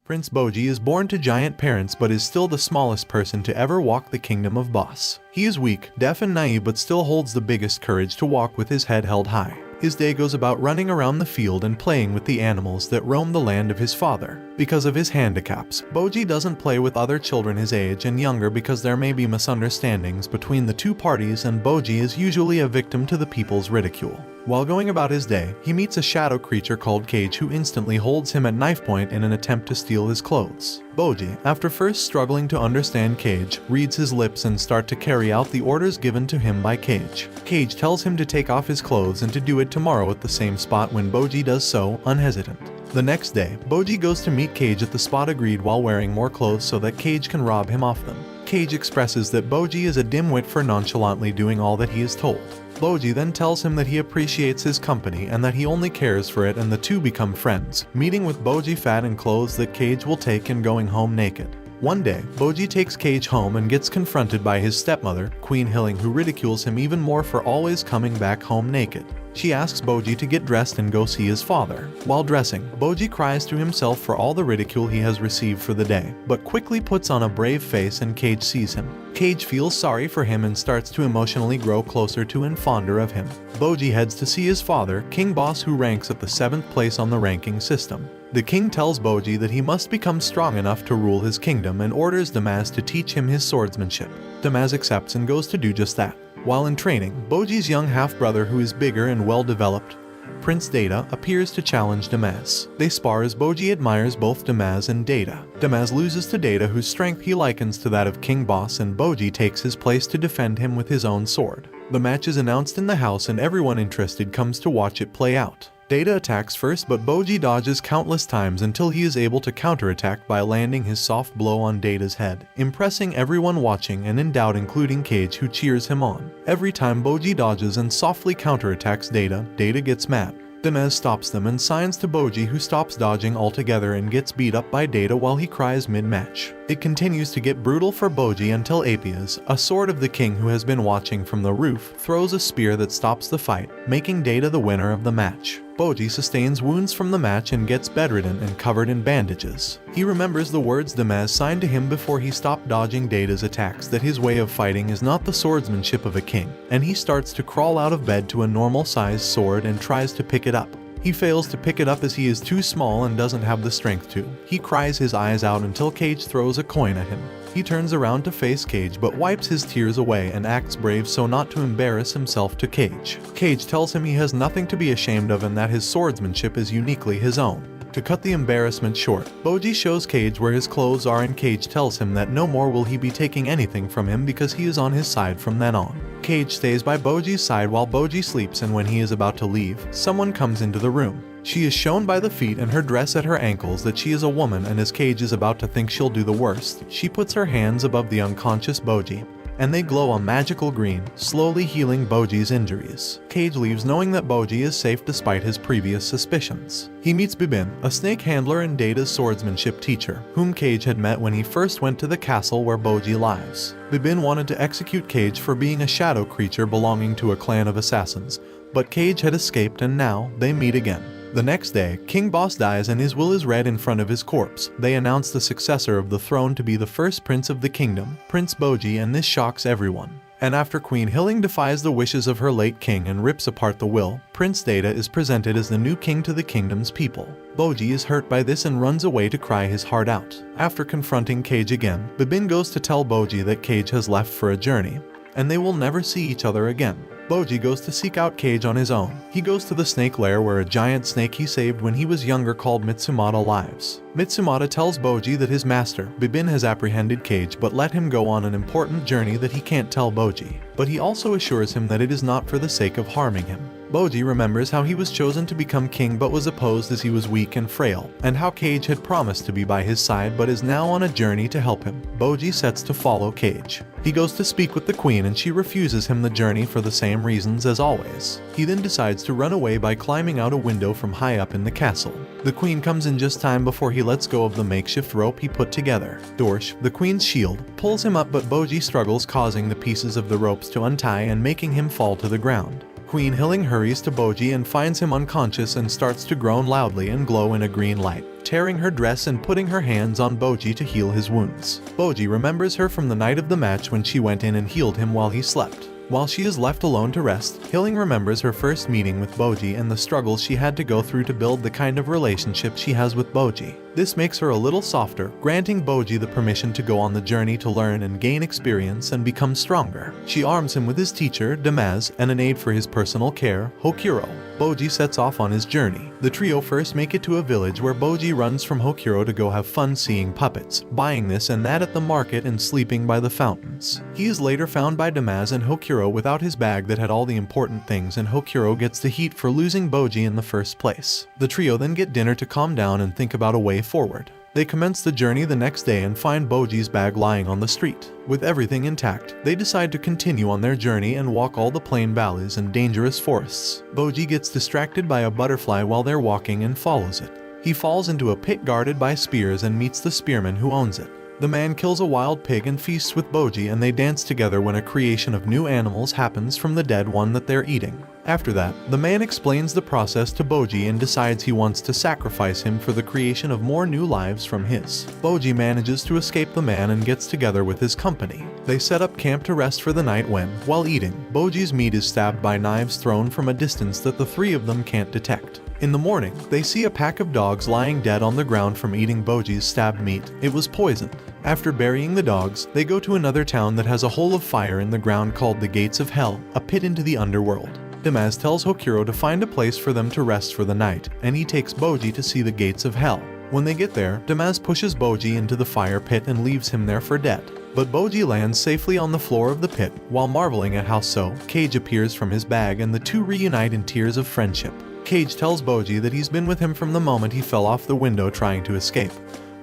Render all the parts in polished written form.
Prince B.O.B is born to giant parents but is still the smallest person to ever walk the kingdom of Boss. He is weak, deaf and naive but still holds the biggest courage to walk with his head held high. His day goes about running around the field and playing with the animals that roam the land of his father. Because of his handicaps, B.O.B doesn't play with other children his age and younger because there may be misunderstandings between the two parties, and B.O.B is usually a victim to the people's ridicule. While going about his day, he meets a shadow creature called Cage who instantly holds him at knife point in an attempt to steal his clothes. B.O.B, after first struggling to understand Cage, reads his lips and starts to carry out the orders given to him by Cage. Cage tells him to take off his clothes and to do it tomorrow at the same spot. When B.O.B does so, unhesitant. The next day, B.O.B goes to meet Cage at the spot agreed while wearing more clothes so that Cage can rob him of them. Cage expresses that B.O.B is a dimwit for nonchalantly doing all that he is told. B.O.B then tells him that he appreciates his company and that he only cares for it, and the two become friends, meeting with B.O.B fat in clothes that Cage will take and going home naked. One day, B.O.B takes Cage home and gets confronted by his stepmother, Queen Hilling, who ridicules him even more for always coming back home naked. She asks B.O.B to get dressed and go see his father. While dressing, B.O.B cries to himself for all the ridicule he has received for the day, but quickly puts on a brave face and Cage sees him. Cage feels sorry for him and starts to emotionally grow closer to and fonder of him. B.O.B heads to see his father, King Boss, who ranks at the 7th place on the ranking system. The king tells B.O.B that he must become strong enough to rule his kingdom and orders Damaz to teach him his swordsmanship. Damaz accepts and goes to do just that. While in training, B.O.B's young half-brother, who is bigger and well-developed, Prince Data, appears to challenge Damaz. They spar as B.O.B admires both Damaz and Data. Damaz loses to Data, whose strength he likens to that of King Boss, and B.O.B takes his place to defend him with his own sword. The match is announced in the house and everyone interested comes to watch it play out. Data attacks first, but B.O.B dodges countless times until he is able to counterattack by landing his soft blow on Data's head, impressing everyone watching and in doubt, including Cage, who cheers him on. Every time B.O.B dodges and softly counterattacks Data, Data gets mad. Damaz stops them and signs to B.O.B, who stops dodging altogether and gets beat up by Data while he cries mid-match. It continues to get brutal for B.O.B until Apias, a sword of the king who has been watching from the roof, throws a spear that stops the fight, making Data the winner of the match. B.O.B sustains wounds from the match and gets bedridden and covered in bandages. He remembers the words Damaz signed to him before he stopped dodging Data's attacks, that his way of fighting is not the swordsmanship of a king, and he starts to crawl out of bed to a normal-sized sword and tries to pick it up. He fails to pick it up as he is too small and doesn't have the strength to. He cries his eyes out until Cage throws a coin at him. He turns around to face Cage but wipes his tears away and acts brave so not to embarrass himself to Cage. Cage tells him he has nothing to be ashamed of and that his swordsmanship is uniquely his own. To cut the embarrassment short, B.O.B shows Cage where his clothes are and Cage tells him that no more will he be taking anything from him because he is on his side from then on. Cage stays by B.O.B's side while B.O.B sleeps, and when he is about to leave, someone comes into the room. She is shown by the feet and her dress at her ankles that she is a woman, and as Cage is about to think she'll do the worst, she puts her hands above the unconscious B.O.B, and they glow a magical green, slowly healing B.O.B's injuries. Cage leaves knowing that B.O.B is safe despite his previous suspicions. He meets Bibin, a snake handler and Data's swordsmanship teacher, whom Cage had met when he first went to the castle where B.O.B lives. Bibin wanted to execute Cage for being a shadow creature belonging to a clan of assassins, but Cage had escaped and now they meet again. The next day, King Boss dies and his will is read in front of his corpse. They announce the successor of the throne to be the first prince of the kingdom, Prince B.O.B, and this shocks everyone. And after Queen Hilling defies the wishes of her late king and rips apart the will, Prince Data is presented as the new king to the kingdom's people. B.O.B is hurt by this and runs away to cry his heart out. After confronting Cage again, Bibin goes to tell B.O.B that Cage has left for a journey, and they will never see each other again. B.O.B goes to seek out Cage on his own. He goes to the snake lair where a giant snake he saved when he was younger called Mitsumata lives. Mitsumata tells B.O.B that his master, Bibin, has apprehended Cage but let him go on an important journey that he can't tell B.O.B. But he also assures him that it is not for the sake of harming him. B.O.B remembers how he was chosen to become king but was opposed as he was weak and frail, and how Cage had promised to be by his side but is now on a journey to help him. B.O.B sets to follow Cage. He goes to speak with the queen and she refuses him the journey for the same reasons as always. He then decides to run away by climbing out a window from high up in the castle. The queen comes in just time before he lets go of the makeshift rope he put together. Dorsch, the queen's shield, pulls him up but B.O.B struggles, causing the pieces of the ropes to untie and making him fall to the ground. Queen Hilling hurries to B.O.B and finds him unconscious and starts to groan loudly and glow in a green light. tearing her dress and putting her hands on Bo.G to heal his wounds. Bo.G remembers her from the night of the match when she went in and healed him while he slept. While she is left alone to rest, Hilling remembers her first meeting with Bo.G and the struggles she had to go through to build the kind of relationship she has with Bo.G. This makes her a little softer, granting Bo.G the permission to go on the journey to learn and gain experience and become stronger. She arms him with his teacher, Damaz, and an aide for his personal care, Hokuro. Bo.G sets off on his journey. The trio first make it to a village where Bo.G runs from Hokuro to go have fun seeing puppets, buying this and that at the market and sleeping by the fountains. He is later found by Damaz and Hokuro without his bag that had all the important things, and Hokuro gets the heat for losing Bo.G in the first place. The trio then get dinner to calm down and think about a way forward. They commence the journey the next day and find Bo.G's bag lying on the street. With everything intact, they decide to continue on their journey and walk all the plain valleys and dangerous forests. Bo.G gets distracted by a butterfly while they're walking and follows it. He falls into a pit guarded by spears and meets the spearman who owns it. The man kills a wild pig and feasts with Bo.G, and they dance together when a creation of new animals happens from the dead one that they're eating. After that, the man explains the process to Bo.G and decides he wants to sacrifice him for the creation of more new lives from his. Bo.G manages to escape the man and gets together with his company. They set up camp to rest for the night when, while eating, Bo.G's meat is stabbed by knives thrown from a distance that the three of them can't detect. In the morning, they see a pack of dogs lying dead on the ground from eating Bo.G's stabbed meat. It was poisoned. After burying the dogs, they go to another town that has a hole of fire in the ground called the Gates of Hell, a pit into the underworld. Damaz tells Hokuro to find a place for them to rest for the night, and he takes Bo.G to see the Gates of Hell. When they get there, Damaz pushes Bo.G into the fire pit and leaves him there for dead. But Bo.G lands safely on the floor of the pit. While marveling at how so, Cage appears from his bag and the two reunite in tears of friendship. Cage tells Bo.G that he's been with him from the moment he fell off the window trying to escape,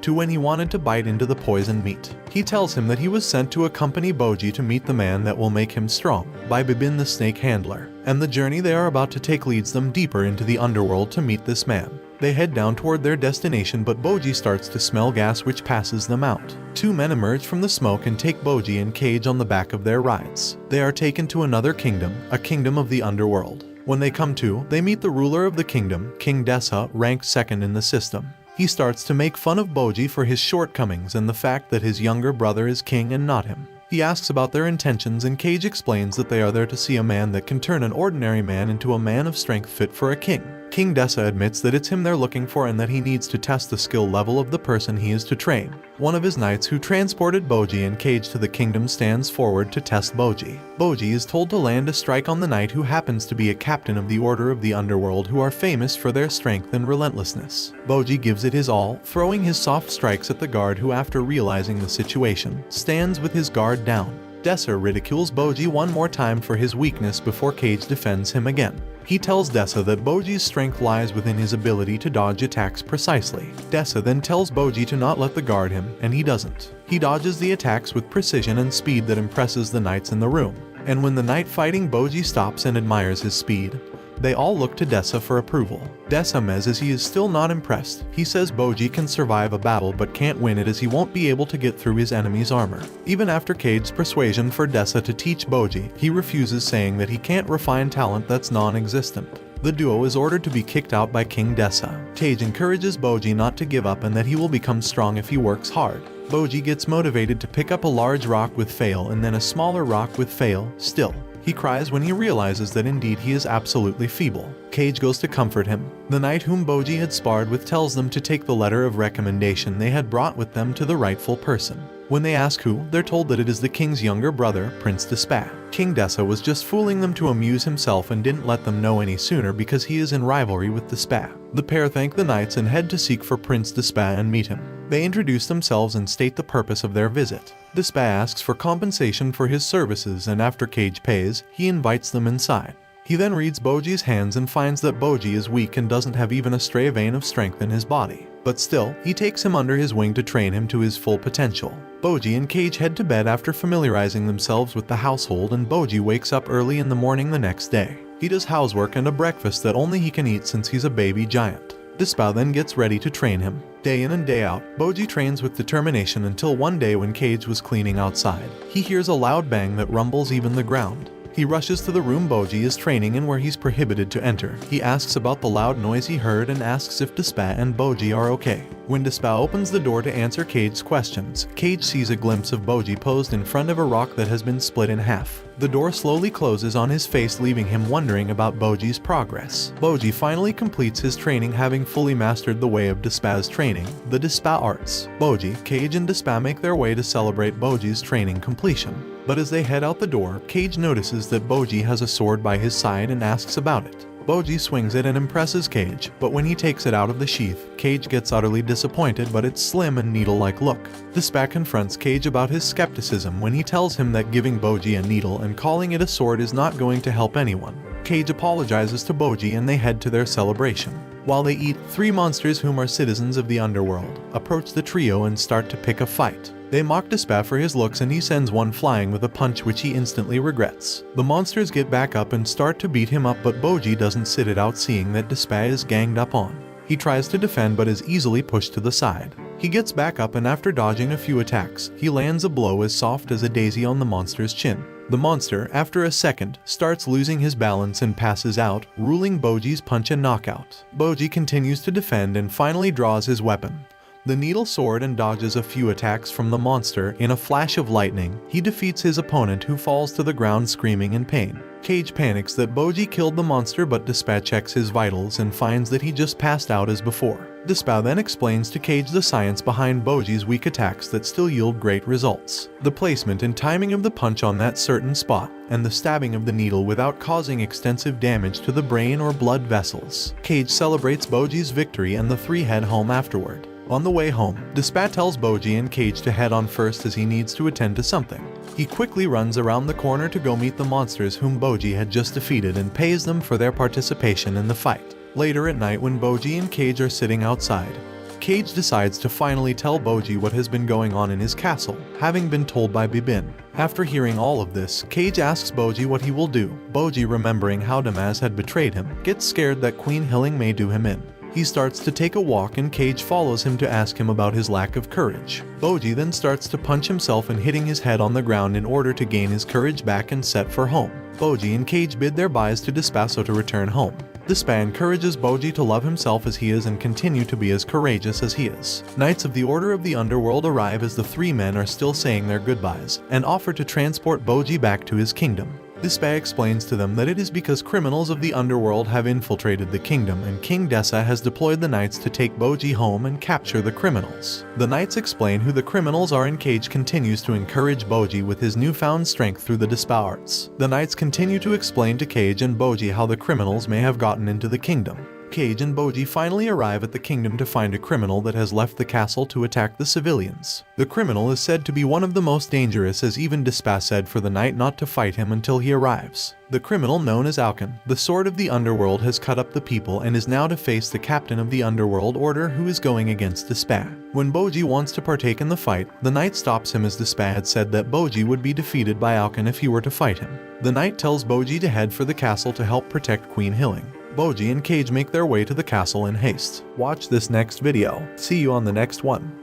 to when he wanted to bite into the poisoned meat. He tells him that he was sent to accompany Bo.G to meet the man that will make him strong, by B.O.B the snake handler, and the journey they are about to take leads them deeper into the underworld to meet this man. They head down toward their destination, but Bo.G starts to smell gas which passes them out. Two men emerge from the smoke and take Bo.G and Cage on the back of their rides. They are taken to another kingdom, a kingdom of the underworld. When they come to, they meet the ruler of the kingdom, King Dessa, ranked second in the system. He starts to make fun of Bo.G for his shortcomings and the fact that his younger brother is king and not him. He asks about their intentions, and Cage explains that they are there to see a man that can turn an ordinary man into a man of strength fit for a king. King Dessa admits that it's him they're looking for and that he needs to test the skill level of the person he is to train. One of his knights who transported Bo.G and Cage to the kingdom stands forward to test Bo.G. Bo.G is told to land a strike on the knight who happens to be a captain of the Order of the Underworld, who are famous for their strength and relentlessness. Bo.G gives it his all, throwing his soft strikes at the guard who, after realizing the situation, stands with his guard down. Dessa ridicules Bo.G one more time for his weakness before Cage defends him again. He tells Dessa that Bo.G's strength lies within his ability to dodge attacks precisely. Dessa then tells Bo.G to not let the guard him, and he doesn't. He dodges the attacks with precision and speed that impresses the knights in the room. And when the knight fighting Bo.G stops and admires his speed, they all look to Dessa for approval. Dessa says he is still not impressed. He says Bo.G can survive a battle but can't win it as he won't be able to get through his enemy's armor. Even after Cage's persuasion for Dessa to teach Bo.G, he refuses, saying that he can't refine talent that's non-existent. The duo is ordered to be kicked out by King Dessa. Cage encourages Bo.G not to give up and that he will become strong if he works hard. Bo.G gets motivated to pick up a large rock with fail and then a smaller rock with fail still. He cries when he realizes that indeed he is absolutely feeble. Cage goes to comfort him. The knight whom Bo.G had sparred with tells them to take the letter of recommendation they had brought with them to the rightful person. When they ask who, they're told that it is the king's younger brother, Prince Dessa. King Dessa was just fooling them to amuse himself and didn't let them know any sooner because he is in rivalry with Dessa. The pair thank the knights and head to seek for Prince Dessa and meet him. They introduce themselves and state the purpose of their visit. Dessa asks for compensation for his services, and after Cage pays, he invites them inside. He then reads Bo.G's hands and finds that Bo.G is weak and doesn't have even a stray vein of strength in his body. But still, he takes him under his wing to train him to his full potential. Bo.G and Cage head to bed after familiarizing themselves with the household, and Bo.G wakes up early in the morning the next day. He does housework and a breakfast that only he can eat since he's a baby giant. Dessa then gets ready to train him. Day in and day out, Bo.G trains with determination until one day when Cage was cleaning outside, he hears a loud bang that rumbles even the ground. He rushes to the room B.O.B is training in where he's prohibited to enter. He asks about the loud noise he heard and asks if Despa and B.O.B are okay. When Despa opens the door to answer Cage's questions, Cage sees a glimpse of B.O.B posed in front of a rock that has been split in half. The door slowly closes on his face, leaving him wondering about B.O.B's progress. B.O.B finally completes his training, having fully mastered the way of Despa's training, the Despa arts. B.O.B, Cage and Despa make their way to celebrate B.O.B's training completion. But as they head out the door, Cage notices that B.O.B has a sword by his side and asks about it. B.O.B swings it and impresses Cage, but when he takes it out of the sheath, Cage gets utterly disappointed by its slim and needle-like look. Despa confronts Cage about his skepticism when he tells him that giving B.O.B a needle and calling it a sword is not going to help anyone. Cage apologizes to B.O.B and they head to their celebration. While they eat, 3 monsters whom are citizens of the underworld approach the trio and start to pick a fight. They mock Despa for his looks and he sends one flying with a punch which he instantly regrets. The monsters get back up and start to beat him up, but B.O.B doesn't sit it out seeing that Despa is ganged up on. He tries to defend but is easily pushed to the side. He gets back up and after dodging a few attacks, he lands a blow as soft as a daisy on the monster's chin. The monster, after a second, starts losing his balance and passes out, ruling B.O.B's punch and knockout. B.O.B continues to defend and finally draws his weapon, the needle sword, and dodges a few attacks from the monster. In a flash of lightning, he defeats his opponent, who falls to the ground screaming in pain. Cage panics that B.O.B killed the monster, but Despa checks his vitals and finds that he just passed out as before. Despa then explains to Cage the science behind B.O.B's weak attacks that still yield great results. The placement and timing of the punch on that certain spot, and the stabbing of the needle without causing extensive damage to the brain or blood vessels. Cage celebrates B.O.B's victory and the 3 head home afterward. On the way home, Despa tells B.O.B and Cage to head on first as he needs to attend to something. He quickly runs around the corner to go meet the monsters whom B.O.B had just defeated and pays them for their participation in the fight. Later at night, when B.O.B and Cage are sitting outside, Cage decides to finally tell B.O.B what has been going on in his castle, having been told by Bibin. After hearing all of this, Cage asks B.O.B what he will do. B.O.B, remembering how Damaz had betrayed him, gets scared that Queen Hilling may do him in. He starts to take a walk and Cage follows him to ask him about his lack of courage. B.O.B then starts to punch himself and hitting his head on the ground in order to gain his courage back and set for home. B.O.B and Cage bid their byes to Despa to return home. Despa encourages B.O.B to love himself as he is and continue to be as courageous as he is. Knights of the Order of the Underworld arrive as the 3 men are still saying their goodbyes, and offer to transport B.O.B back to his kingdom. Despa explains to them that it is because criminals of the underworld have infiltrated the kingdom and King Dessa has deployed the knights to take B.O.B home and capture the criminals. The knights explain who the criminals are and Cage continues to encourage B.O.B with his newfound strength through the Despa arts. The knights continue to explain to Cage and B.O.B how the criminals may have gotten into the kingdom. Cage and B.O.B finally arrive at the kingdom to find a criminal that has left the castle to attack the civilians. The criminal is said to be one of the most dangerous, as even Despa said for the knight not to fight him until he arrives. The criminal, known as Alkan, the sword of the underworld, has cut up the people and is now to face the captain of the underworld order, who is going against Despa. When B.O.B wants to partake in the fight, the knight stops him as Despa had said that B.O.B would be defeated by Alkan if he were to fight him. The knight tells B.O.B to head for the castle to help protect Queen Hilling. B.O.B and Cage make their way to the castle in haste. Watch this next video. See you on the next one.